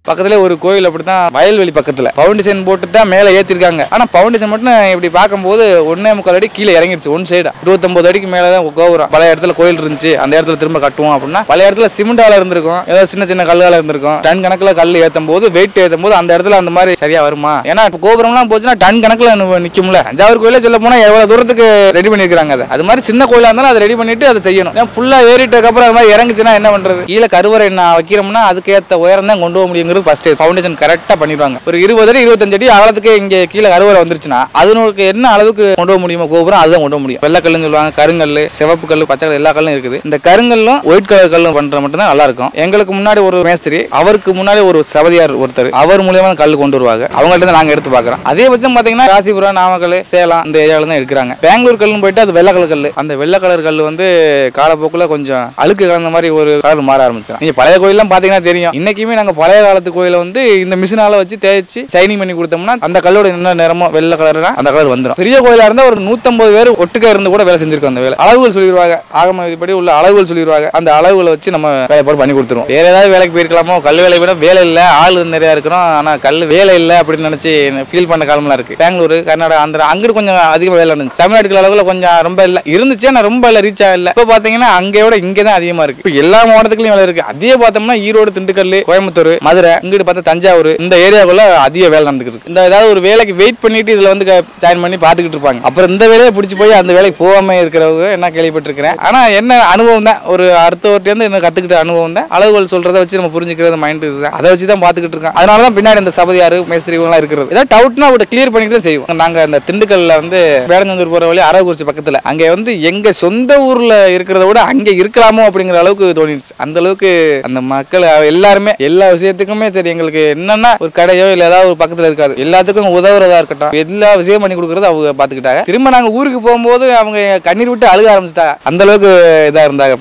பக்கத்துல ஒரு கோயில் அப்படித்தான் வயல்வெளி பக்கத்துல பவுண்டேஷன் போட்டு தான் மேல ஏத்திருக்காங்க. ஆனா பவுண்டேஷன் மட்டும் இப்படி பார்க்கும்போது 1.25 அடி கீழே இறங்கிருச்சு. ஒன் சைடா 29 அடிக்கு மேலதான் கோபுரம். பழைய இடத்துல கோயில் இருந்துச்சு, அந்த இடத்துல திரும்ப கட்டுவோம் அப்படின்னா பழைய இடத்துல சிமெண்டால இருந்திருக்கும், ஏதாவது சின்ன சின்ன கல்லுகால இருந்திருக்கும். டன் கணக்குல கல் ஏத்தும் போது வெயிட் ஏத்தும் போது அந்த இடத்துல அந்த மாதிரி சரியா வருமா? ஏன்னா கோபுரம்லாம் போச்சுன்னா டன் கணக்குல நிக்கும்ல. தஞ்சாவூர் கோயிலே சொல்ல போனா எவ்வளவு தூரத்துக்கு ரெடி பண்ணிருக்காங்க. அது மாதிரி சின்ன கோயிலா இருந்தாலும் அதை ரெடி பண்ணிட்டு அதை செய்யணும். ஃபுல்லா ஏறிட்டதுக்கு அப்புறம் அது மாதிரி இறங்குச்சுன்னா என்ன பண்றது? கீழே கருவறை என்ன வைக்கிறோம்னா அதுக்கேற்ற உயரம் தான் கொண்டு போக முடியும். ஃபர்ஸ்ட் ஃபவுண்டேஷன் கரெக்டா பண்ணிடுவாங்க. ஒரு 20 அடி 25 அடி அகலத்துக்கு இங்க கீழே கருவறை வந்துருச்சுன்னா அதனுக்கு என்ன அளவுக்கு கொண்டு போக முடியுமோ கோபுரம் அதுதான் கொண்டு போக முடியும். வெள்ளக்கல்லுன்னு சொல்லுவாங்க, கருங்கல், சிவப்பு கல், பச்சை கல், எல்லா கல்லும் இருக்குது. இந்த கருங்கல்லும் ஒயிட் கலர் கல்லும் பண்ற மட்டும் தான் நல்லா இருக்கும். எங்களுக்கு முன்னாடி ஒரு மேஸ்திரி, அவருக்கு முன்னாடி ஒரு சபதியார் ஒருத்தர், அவர் மூலியமா கல் கொண்டு வருவாங்க. அவங்கள்ட்ட நாங்க எடுத்து பாக்குறோம். அதே பட்சம் பாத்தீங்கன்னா ராசிபுரம், நாமக்கல், சேலம் இந்த ஏரியால தான் இருக்கிறாங்க. பெங்களூர் கல்லுன்னு போயிட்டு அது வெள்ளை கலர் கல். அந்த வெள்ளை கலர் கல் வந்து காலப்போக்குல கொஞ்சம் அழுக்கு கலந்த மாதிரி ஒரு கலர் மாற ஆரம்பிச்சு. நீங்க பழைய கோயிலாம் பாத்தீங்கன்னா தெரியும். இன்னைக்குமே நாங்க பழைய காலத்து கோயில வந்து இந்த மிஷினால வச்சு தேய்ச்சி சைனிங் பண்ணி கொடுத்தோம்னா அந்த கல்லோட என்ன நிறமோ வெள்ளை கலர் அந்த கலர் வந்துடும். பெரிய கோயிலா இருந்தா ஒரு 150 பேர் ஒட்டுக்கா இருந்து கூட வேலை செஞ்சிருக்கோம். அந்த வேலை அளவுகள் சொல்லிடுவாங்க, ஆகம விதிப்படி உள்ள அளவுகள் சொல்லிடுவாங்க. அந்த அளவுகளை வச்சு நம்ம வேலை போட்டு பண்ணி கொடுத்துருவோம். வேற ஏதாவது வேலைக்கு போயிருக்கலாமோ, கல் வேலை விட வேலை இல்ல, ஆள் நிறைய இருக்கிறோம், ஆனா கல் வேலை இல்லை அப்படின்னு நினைச்சு ஃபீல் பண்ண காலம்லாம் இருக்கு. பெங்களூர், கர்நாடகா, ஆந்திரா அங்கிட்டு கொஞ்சம் அதிகமாக வேலை இருந்துச்சு. தமிழ்நாட்டுக்கு அளவுல கொஞ்சம் ரொம்ப இல்லை இருந்துச்சு, ஆனா ரொம்ப இல்லை, ரீச் ஆகல. இப்போ பாத்தீங்கன்னா அங்கேயோட இங்கே தான் அதிகமா இருக்கு. இப்போ எல்லா மாவட்டத்துலயும் வேலை இருக்கு. அதே பார்த்தோம்னா ஈரோடு, திண்டுக்கல், கோயம்புத்தூர், மதுரை, இங்கிட்டு பார்த்தா தஞ்சாவூர், இந்த ஏரியாக்குள்ள அதிக வேலை நடந்துட்டு இருக்கு. இந்த ஏதாவது ஒரு வேலைக்கு வெயிட் பண்ணிட்டு இதுல வந்து ஜாயின் பண்ணி பாத்துக்கிட்டு இருப்பாங்க. அப்புறம் இந்த வேலையை பிடிச்சி போய் அந்த வேலைக்கு போகாம இருக்கிறவங்க என்ன கேள்விப்பட்டிருக்கிறேன். ஆனா என்ன அனுபவம் தான், ஒரு அடுத்தவர்கிட்ட இருந்து என்ன கத்துக்கிட்ட அனுபவம் தான். அளவுகள் சொல்றதை வச்சு நம்ம புரிஞ்சுக்கிறது மைண்ட் இருக்குதான், அதை வச்சு தான் பாத்துக்கிட்டு இருக்கோம். அதனாலதான் பின்னாடி இந்த சபதியாரு, மேஸ்திரி எல்லாம் இருக்கிறது. ஏதாவது டவுட்னா அவட்ட கிளியர் பண்ணிட்டு தான் செய்வோம். நாங்க அந்த திண்டுக்கல்ல வந்து வேடந்தூர் போற வழி அரவக்குறிச்சி பக்கத்துல அங்க வந்து எங்க சொந்த ஊர்ல இருக்கிறத விட அங்க இருக்கலாமோ அப்படிங்கிற அளவுக்கு தோணிடுச்சு. அந்த அளவுக்கு அந்த மக்கள் எல்லாருமே எல்லா விஷயத்துக்குமே சரி, எங்களுக்கு என்னன்னா ஒரு கடையோ இல்ல ஏதாவது ஒரு பக்கத்துல இருக்காது, எல்லாத்துக்கும் உதவுறதா இருக்கட்டும், எல்லா விஷயம் பண்ணி கொடுக்கறது அவங்க பாத்துக்கிட்டாங்க. திரும்ப நாங்க ஊருக்கு போகும்போது அவங்க கண்ணீர் விட்டு அழுக ஆரம்பிச்சுட்டாங்க. அந்த அளவுக்கு இதா இருந்தாங்க,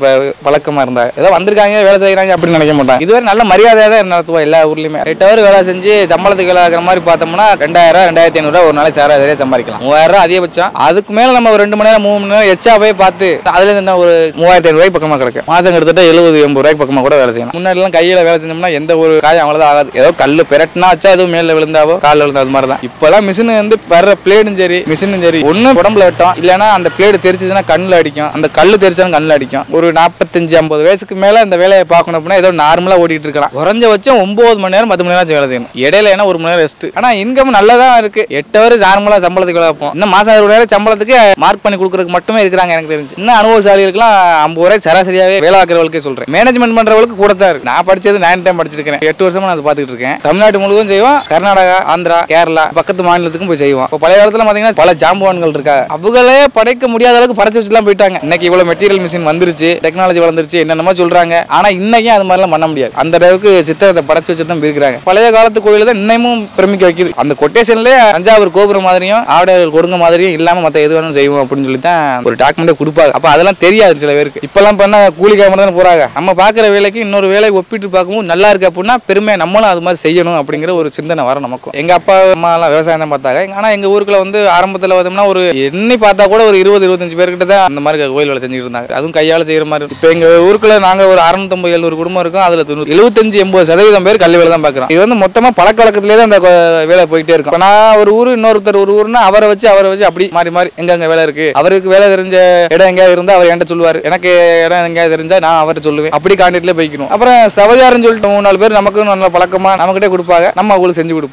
பழக்கமா இருந்தாங்க. ஏதோ வந்திருக்காங்க வேலை செய்யறாங்க அப்படின்னு நினைக்க மாட்டாங்க. இதுவரை நல்ல மரியாதையா தான் நடத்துவோம் எல்லா ஊர்லயுமே. 8 ஹவர் வேலை செஞ்சு சம்பளத்துக்கு வேலை ஆகிற மாதிரி பார்த்தோம்னா 2000 2500 ஒரு நாளைக்கு சராசரியா சம்பாதிக்கலாம். 3000 அதிகபட்சம். அதுக்கு மேல நம்ம ஒரு 2 மணி நேரம் 3 மணி நேரம் எச்சா போய் பார்த்து அதுல என்ன ஒரு 3500 பக்கமா கிடைக்கும். மாசம் கிட்டத்தட்ட 70-80 பக்கமா கூட வேலை செய்யணும். முன்னாடி எல்லாம் கையில வேலை செஞ்சோம்னா எந்த ஒரு காயம் அவ்வளவுதான் ஆகாது. ஏதோ கல்லு பெரட்டினா வச்சா எதுவும் மேல விழுந்தாவோ காலில் விழுந்தா அது மாதிரி தான். இப்பெல்லாம் மிஷின் வந்து வர்ற பிளேடும் சரி மிஷினும் சரி ஒண்ணு உடம்புல வெட்டும், இல்லைன்னா அந்த பிளேடு தெரிச்சுன்னா கண்ணில் அடிக்கும், அந்த கல்லு தெரிச்சாலும் கண்ணில் அடிக்கும். ஒரு 45-50 வயசுக்கு மேல இந்த வேலையை பார்க்கணும் அப்படின்னா ஏதோ நார்மலா ஓடிட்டு இருக்கலாம். குறைஞ்சபட்சம் 9 மணி நேரம் 10 மணி நேரம் வேலை செய்யணும். இடையில ஏன்னா 1 மணி நேரம் ரெஸ்ட். ஆனா இன்கம் நல்லதான் இருக்கு. 8 ஹவர் நார்மலா சம்பளத்துக்கு வேலை பார்ப்போம். இன்னும் மாசம் 60,000 சம்பளத்துக்கு மார்க் பண்ணி கொடுக்கறதுக்கு மட்டுமே இருக்கிறாங்க எனக்கு தெரிஞ்சு. இன்னும் அனுபவசாலிகளுக்குலாம் 50 ரூபாய் சராசரியாவே வேலை ஆக்குறவங்களுக்கே சொல்றேன். மேனேஜ்மெண்ட் பண்றவங்களுக்கு கூட தான் இருக்கு. நான் படிச்சது 9 டைம் படிச்சிருக்கேன். 8 வருஷமா நான் பார்த்துட்டு இருக்கேன். தமிழ்நாடு முழுவதும் செய்வோம், கர்நாடகா, ஆந்திரா, கேரளா பக்கத்து மாநிலத்துக்கும் போய் செய்வோம். இப்போ பழைய காலத்துல பாத்தீங்கன்னா பல ஜாம்பவான்கள் இருக்காங்க. அவங்களே படைக்க முடியாத அளவுக்கு படைச்சு வச்சுலாம் போயிட்டாங்க. இன்னைக்கு இவ்வளவு மெட்டீரியல் மிஷின் வந்துருச்சு, டெக்னாலஜி வளர்ந்துருச்சு, என்னென்னமோ சொல்றாங்க. ஆனா இன்னைக்கு அது மாதிரிலாம் பண்ண முடியாது. அந்த அளவுக்கு சித்திரத்தை படைச்சு வச்சுட்டு தான் இருக்கிறாங்க. பழைய காலத்து கோயில தான் இன்னமும் பிரமிக்க வைக்குது. அந்த கொட்டேஷன்லயே தஞ்சாவூர் கோபுரம் மாதிரியும் ஆடைகள் கொடுங்க மாதிரியும் இல்லாம மத்த எது வேணும் செய்வோம் அப்படின்னு சொல்லி தான் ஒரு டாக்குமெண்ட் கொடுப்பாங்க. அப்ப அதெல்லாம் தெரியாது சில பேருக்கு. இப்பெல்லாம் பண்ண கூலிக்காக மட்டும் தான் போறாங்க. நம்ம பாக்குற வேலைக்கு இன்னொரு வேலை ஒப்பிட்டு பார்க்கவும் நல்லா இருக்கு அப்படின்னா பெருமை நம்மளும் அது மாதிரி செய்யணும் அப்படிங்கிற ஒரு சிந்தனை வர நமக்கும். எங்க அப்பா அம்மா எல்லாம் விவசாயம் தான் பார்த்தாங்க. ஆனா எங்க ஊருக்குள்ள வந்து ஆரம்பத்துல பார்த்தோம்னா ஒரு எண்ணி பார்த்தா கூட ஒரு 20-25 பேர்கிட்ட தான் அந்த மாதிரி கோயில் வேலை செஞ்சுட்டு இருந்தாங்க. அதுவும் கையால செய்யற மாதிரி. இப்ப எங்க ஊருக்குள்ள நாங்க ஒரு 650-700 குடும்பம் இருக்கும். அதுல 75-80% பேர் கல்வி வேலை தான் பாக்குறோம். இது வந்து மொத்தமா பழக்க வழக்கத்திலே தான் அந்த வேலை போயிட்டே இருக்கும். நான் ஒரு ஊரு இன்னொருத்தர் ஒரு ஊர்னா அவரை வச்சு அப்படி மாறி மாறி எங்க வேலை இருக்கு, அவருக்கு வேலை தெரிஞ்ச இடம் எங்கேயாவது இருந்தா அவர் என்கிட்ட சொல்லுவாரு, எனக்கு இடம் எங்கேயாவது தெரிஞ்சா நான் அவர்கிட்ட சொல்லுவேன். அப்படி கான்டாக்ட்ல போய்க்கணும். அப்புறம் சவதியாருன்னு சொல்லிட்டு 3-4 பேர் நமக்கு நல்ல பழக்கமா நம்மகிட்டே கொடுப்பாங்க, நம்ம அவங்களுக்கு செஞ்சு கொடுப்போம்.